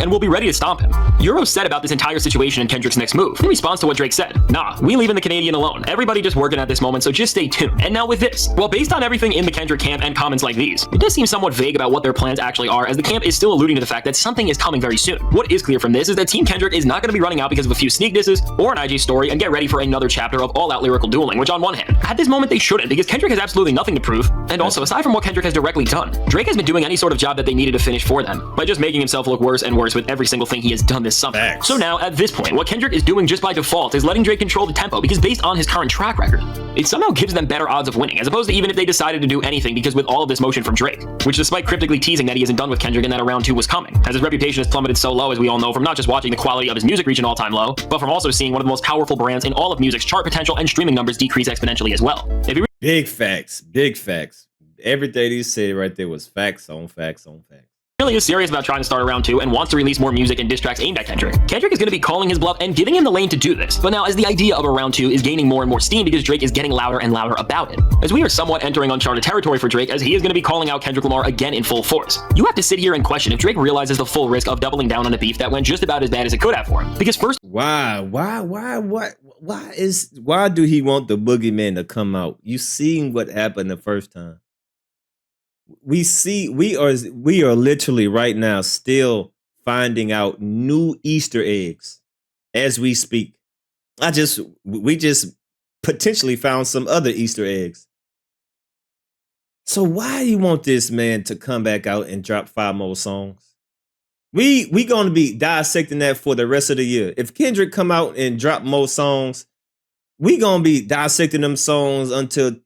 and will be ready to stomp him. Euro said about this entire situation in Kendrick's next move, in response to what Drake said, "Nah, we leaving the Canadian alone. Everybody just working at this moment, so just stay tuned." And now with this, well, based on everything in the Kendrick camp and comments like these, it does seem somewhat vague about what their plans actually are, as the camp is still alluding to the fact that something is coming very soon. What is clear from this is that Team Kendrick is not going to be running out because of a few sneak disses or an IG story and get ready for another chapter of all-out lyrical dueling, which on one hand, at this moment they shouldn't, because Kendrick has absolutely nothing to prove, and also aside from what Kendrick has directly done, Drake has been doing any sort of job that they needed to finish for them by just making himself look worse and worse with every single thing he has done this summer. Thanks. So now, at this point, what Kendrick is doing just by default is letting Drake control the tempo, because based on his current track record, it somehow gives them better odds of winning, as opposed to even if they decided to do anything, because with all of this motion from Drake, which despite cryptically teasing that he isn't done with Kendrick and that a round 2 was coming, as his reputation has plummeted so low, as we all know, from not just watching the quality of his music reach an all-time low, but from also seeing one of the most powerful brands in all of music's chart potential and streaming numbers decrease exponentially as well. If he Big facts, big facts. Everything he said right there was facts on facts on facts. really is serious about trying to start a round 2 and wants to release more music and diss tracks aimed at Kendrick, Kendrick is going to be calling his bluff and giving him the lane to do this. But now, as the idea of a round 2 is gaining more and more steam because Drake is getting louder and louder about it, as we are somewhat entering uncharted territory for Drake, as he is going to be calling out Kendrick Lamar again in full force. You have to sit here and question if Drake realizes the full risk of doubling down on a beef that went just about as bad as it could have for him. Because first, Why do he want the boogeyman to come out? You seen what happened the first time. We are literally right now still finding out new Easter eggs as we speak. We just potentially found some other Easter eggs. So why do you want this man to come back out and drop 5 more songs? We gonna be dissecting that for the rest of the year. If Kendrick come out and drop more songs, we gonna be dissecting them songs until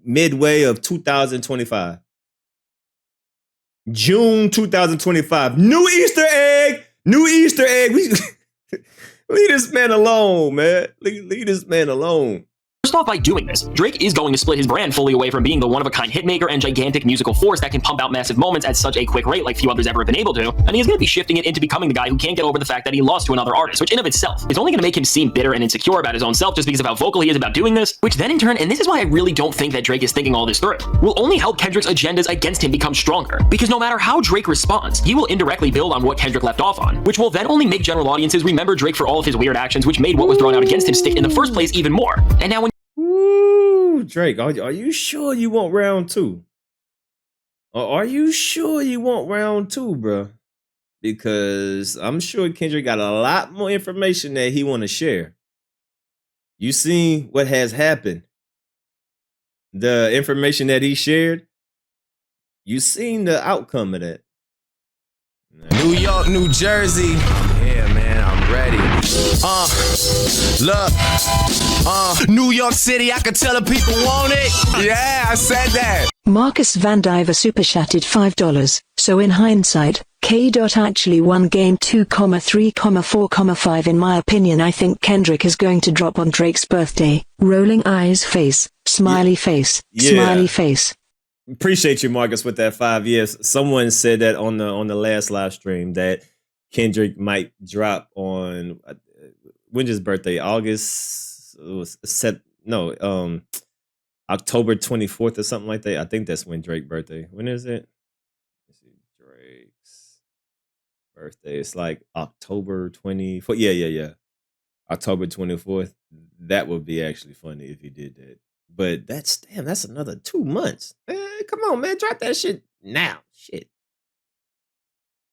midway of 2025. June 2025. New Easter egg. We leave this man alone, man. Leave this man alone. first off, by doing this, Drake is going to split his brand fully away from being the one-of-a-kind hitmaker and gigantic musical force that can pump out massive moments at such a quick rate like few others ever have been able to, and he is going to be shifting it into becoming the guy who can't get over the fact that he lost to another artist, which in of itself is only going to make him seem bitter and insecure about his own self just because of how vocal he is about doing this, which then in turn, and this is why I really don't think that Drake is thinking all this through, will only help Kendrick's agendas against him become stronger, because no matter how Drake responds, he will indirectly build on what Kendrick left off on, which will then only make general audiences remember Drake for all of his weird actions, which made what was thrown out against him stick in the first place even more. And now when Drake, are you sure you want round 2? Or are you sure you want round 2, bro? Because I'm sure Kendrick got a lot more information that he want to share. You seen what has happened. The information that he shared, you seen the outcome of that. New York, New Jersey. Yeah, man, I'm ready. New York City, I can tell the people want it. Yeah, I said that. Marcus Van Diver super chatted $5. So in hindsight, K. actually won game 2, 3, 4, 5. In my opinion, I think Kendrick is going to drop on Drake's birthday. Rolling eyes face, smiley face, smiley face. Appreciate you, Marcus, with that 5 years. Someone said that on the last live stream that Kendrick might drop on when's his birthday? October 24th or something like that. I think that's when Drake's birthday. When is it? Let's see, Drake's birthday. It's like October 24th. Yeah. October 24th. That would be actually funny if he did that. But that's another 2 months. Man, come on, man. Drop that shit now. Shit.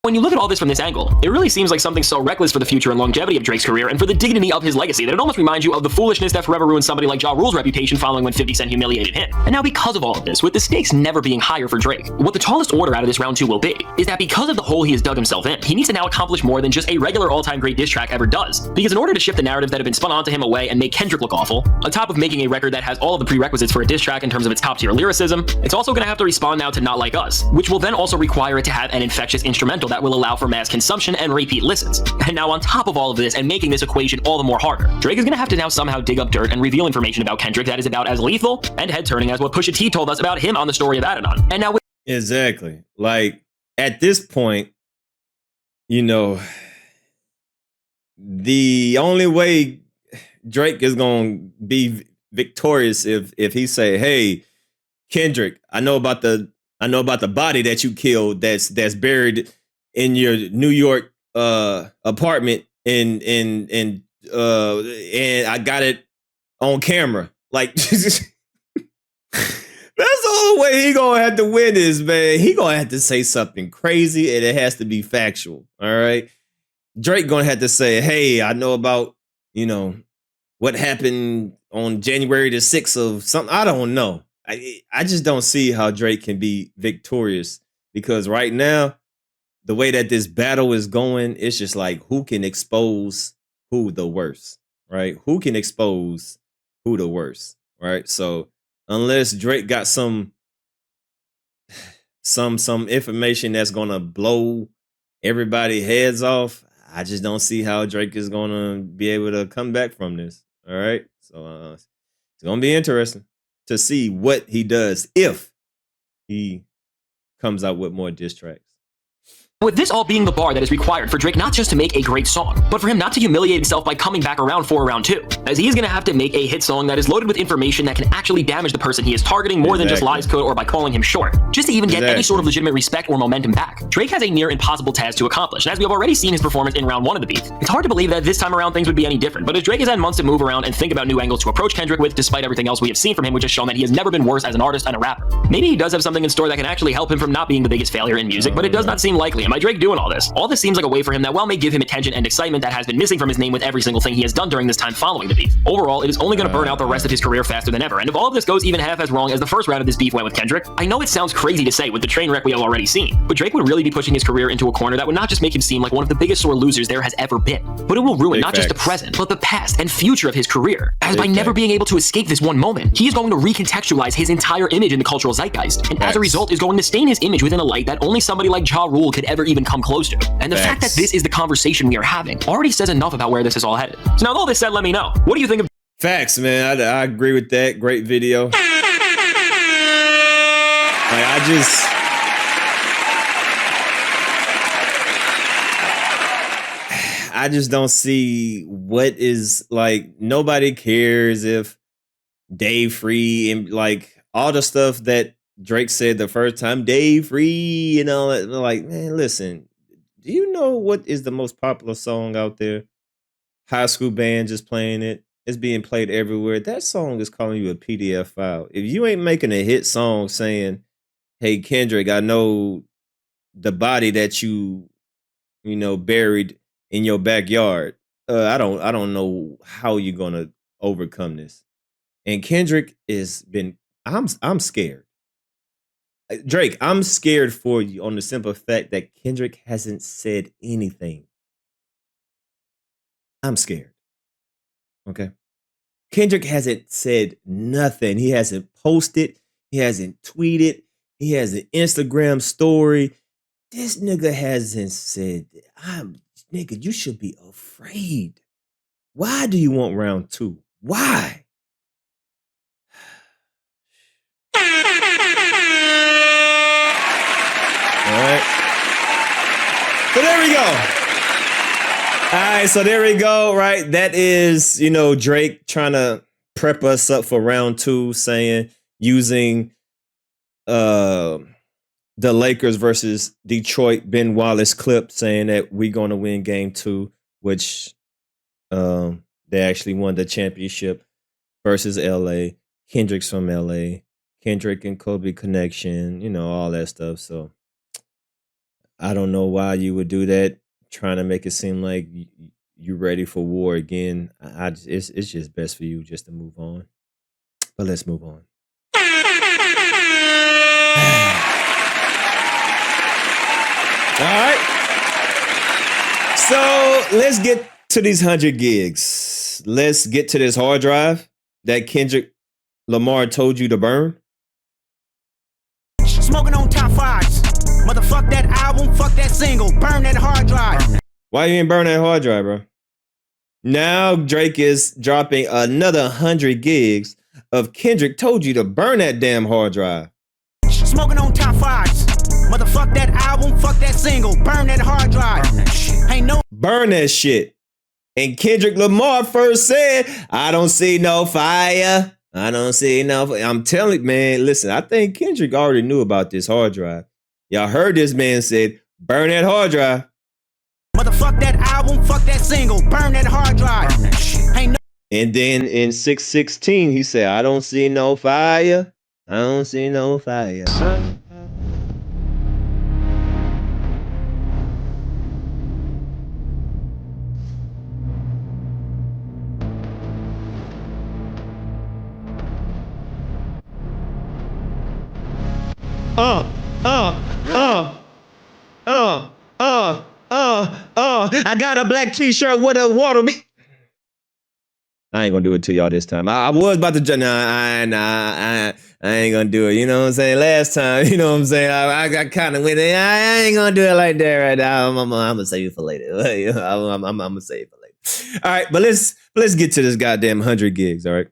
When you look at all this from this angle, it really seems like something so reckless for the future and longevity of Drake's career and for the dignity of his legacy that it almost reminds you of the foolishness that forever ruined somebody like Ja Rule's reputation following when 50 Cent humiliated him. And now because of all of this, with the stakes never being higher for Drake, what the tallest order out of this round 2 will be is that because of the hole he has dug himself in, he needs to now accomplish more than just a regular all-time great diss track ever does. Because in order to shift the narrative that have been spun onto him away and make Kendrick look awful, on top of making a record that has all of the prerequisites for a diss track in terms of its top-tier lyricism, it's also going to have to respond now to Not Like Us, which will then also require it to have an infectious instrumental that will allow for mass consumption and repeat listens. And now on top of all of this and making this equation all the more harder, Drake is going to have to now somehow dig up dirt and reveal information about Kendrick that is about as lethal and head-turning as what Pusha T told us about him on the story of Adidon. And now Exactly. Like, at this point, the only way Drake is going to be victorious if he say, "Hey, Kendrick, I know about the body that you killed that's buried in your New York apartment and I got it on camera. Like that's the only way he gonna have to win this, man. He gonna have to say something crazy and it has to be factual. All right. Drake gonna have to say, hey, I know about, what happened on January the 6th of something. I don't know. I just don't see how Drake can be victorious because right now, the way that this battle is going, it's just like who can expose who the worst, right? Who can expose who the worst, right? So unless Drake got some information that's gonna blow everybody heads off, I just don't see how Drake is gonna be able to come back from this. All right, so it's gonna be interesting to see what he does if he comes out with more diss tracks. With this all being the bar that is required for Drake not just to make a great song, but for him not to humiliate himself by coming back around for round 2, as he is going to have to make a hit song that is loaded with information that can actually damage the person he is targeting more than just lies could or by calling him short, just to even get any sort of legitimate respect or momentum back. Drake has a near impossible task to accomplish, and as we have already seen his performance in round 1 of the beef, it's hard to believe that this time around things would be any different, but as Drake has had months to move around and think about new angles to approach Kendrick with, despite everything else we have seen from him, which has shown that he has never been worse as an artist and a rapper. Maybe he does have something in store that can actually help him from not being the biggest failure in music, but it does not seem likely. Am I Drake doing all this? All this seems like a way for him that, while may give him attention and excitement that has been missing from his name with every single thing he has done during this time following the beef. Overall, it is only going to burn out the rest of his career faster than ever, and if all of this goes even half as wrong as the first round of this beef went with Kendrick, I know it sounds crazy to say with the train wreck we have already seen, but Drake would really be pushing his career into a corner that would not just make him seem like one of the biggest sore losers there has ever been, but it will ruin not just the present, but the past and future of his career, as by never being able to escape this one moment, he is going to recontextualize his entire image in the cultural zeitgeist, and as a result is going to stain his image within a light that only somebody like Ja Rule could ever even come close to. And the fact that this is the conversation we are having already says enough about where this is all headed. So now with all this said, let me know, what do you think of Facts, man. I agree with that. Great video. Like, I just don't see what is, like, nobody cares if Dave Free and like all the stuff that Drake said the first time, Dave Free and all that. Like, man, listen, do you know what is the most popular song out there? High School Band just playing it. It's being played everywhere. That song is calling you a PDF file. If you ain't making a hit song saying, hey, Kendrick, I know the body that you buried in your backyard. I don't know how you're gonna overcome this. And Kendrick I'm scared. Drake, I'm scared for you on the simple fact that Kendrick hasn't said anything. I'm scared. Okay. Kendrick hasn't said nothing. He hasn't posted. He hasn't tweeted. He has an Instagram story. This nigga hasn't said, nigga, you should be afraid. Why do you want round 2? Why? All right. So there we go. All right, so there we go, right? That is, Drake trying to prep us up for round 2, using the Lakers versus Detroit Ben Wallace clip, saying that we're going to win game 2, which they actually won the championship versus LA. Kendrick's from LA. Kendrick and Kobe connection, all that stuff. So I don't know why you would do that, trying to make it seem like you're ready for war again. It's just best for you just to move on. But let's move on. All right. So let's get to these 100 gigs. Let's get to this hard drive that Kendrick Lamar told you to burn. Smoking on top 5s. Motherfuck that album, fuck that single, burn that hard drive. Why you ain't burn that hard drive, bro? Now Drake is dropping another 100 gigs of Kendrick told you to burn that damn hard drive. Smoking on top 5s. Motherfuck that album, fuck that single, burn that hard drive. Burn that shit. And Kendrick Lamar first said, I don't see no fire. I don't see no. I'm telling you, man, listen, I think Kendrick already knew about this hard drive. Y'all heard this man said, Burn that hard drive. Motherfuck that album, fuck that single, burn that hard drive. Burn that shit. Ain't no And then in 616, he said, I don't see no fire. I don't see no fire. I got a black t-shirt with a water. I ain't gonna do it to y'all this time. I was about to, I ain't gonna do it. You know what I'm saying? Last time, you know what I'm saying? I kind of went, I ain't gonna do it like that right now. I'm gonna save it for later. I'm gonna save it for later. All right, but let's get to this goddamn 100 gigs. All right.